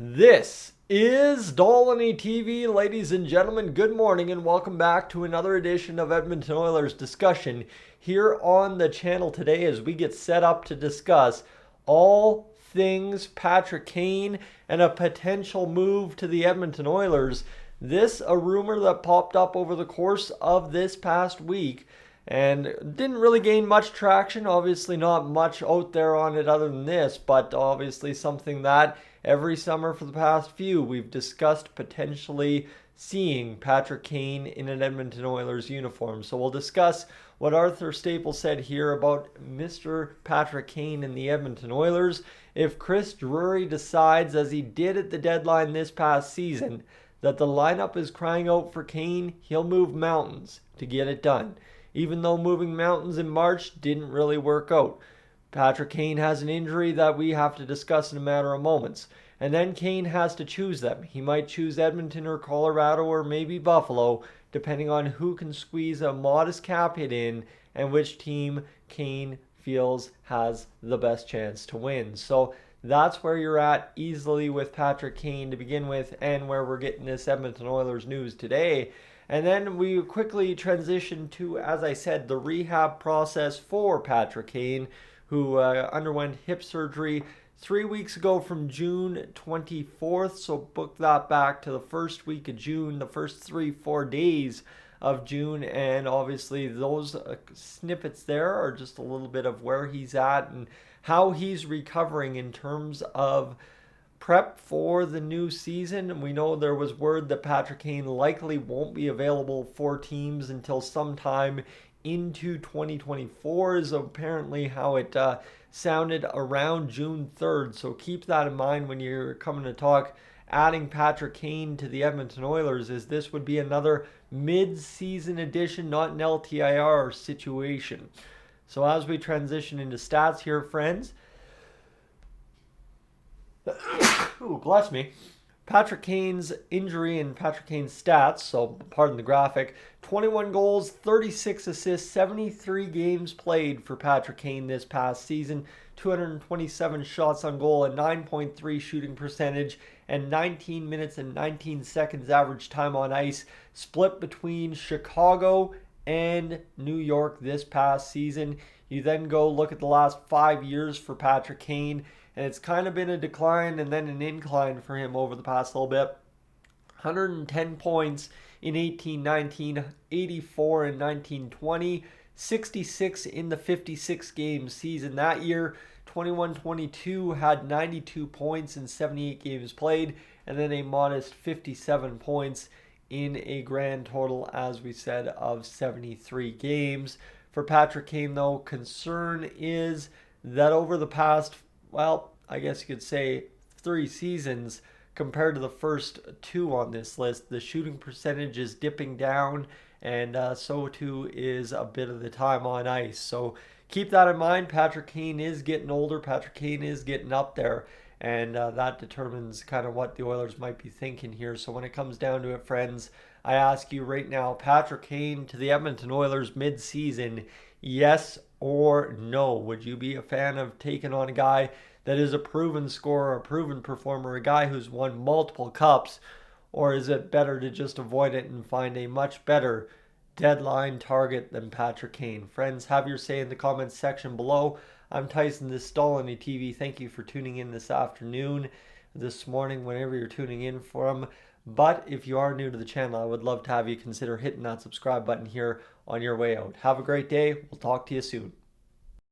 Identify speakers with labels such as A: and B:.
A: This is Dolynny TV, ladies and gentlemen. Good morning and welcome back to another edition of Edmonton Oilers discussion here on the channel today as we get set up to discuss all things Patrick Kane and a potential move to the Edmonton Oilers. This a rumor that popped up over the course of this past week and didn't really gain much traction. Obviously not much out there on it other than this, but obviously something that every summer for the past few we've discussed potentially seeing Patrick Kane in an Edmonton Oilers uniform. So we'll discuss what Arthur Staples said here about Mr. Patrick Kane and the Edmonton Oilers. If Chris Drury decides, as he did at the deadline this past season, that the lineup is crying out for Kane, he'll move mountains to get it done. Even though moving mountains in March didn't really work out. Patrick Kane has an injury that we have to discuss in a matter of moments. And then Kane has to choose them. He might choose Edmonton or Colorado or maybe Buffalo, depending on who can squeeze a modest cap hit in and which team Kane feels has the best chance to win. So that's where you're at easily with Patrick Kane to begin with, and where we're getting this Edmonton Oilers news today. And then we quickly transition to, as I said, the rehab process for Patrick Kane, who underwent hip surgery 3 weeks ago from June 24th. So book that back to the first week of June, the first 3-4 days of June. And obviously those snippets there are just a little bit of where he's at and how he's recovering in terms of prep for the new season. We know there was word that Patrick Kane likely won't be available for teams until sometime into 2024 is apparently how it sounded around June 3rd. So keep that in mind when you're coming to talk adding Patrick Kane to the Edmonton Oilers, as this would be another mid-season addition, not an LTIR situation. So as we transition into stats here, friends, ooh, bless me. Patrick Kane's injury and Patrick Kane's stats, so pardon the graphic, 21 goals, 36 assists, 73 games played for Patrick Kane this past season, 227 shots on goal, a 9.3 shooting percentage, and 19 minutes and 19 seconds average time on ice, split between Chicago and New York this past season. You then go look at the last 5 years for Patrick Kane, and it's kind of been a decline and then an incline for him over the past little bit. 110 points in 18-19, 84 in 19-20, 66 in the 56-game season that year. 21-22 had 92 points in 78 games played, and then a modest 57 points in a grand total, as we said, of 73 games. For Patrick Kane, though, concern is that over the past, well, I guess you could say 3 seasons, compared to the first 2 on this list, the shooting percentage is dipping down, and so too is a bit of the time on ice. So keep that in mind. Patrick Kane is getting older. Patrick Kane is getting up there, and that determines kind of what the Oilers might be thinking here. So when it comes down to it, friends, I ask you right now, Patrick Kane to the Edmonton Oilers mid-season, yes or no? Would you be a fan of taking on a guy that is a proven scorer, a proven performer, a guy who's won multiple cups, or is it better to just avoid it and find a much better deadline target than Patrick Kane? Friends, have your say in the comments section below. I'm Tyson, this is Dolynny TV. Thank you for tuning in this afternoon, this morning, whenever you're tuning in from. But if you are new to the channel, I would love to have you consider hitting that subscribe button here on your way out. Have a great day. We'll talk to you soon.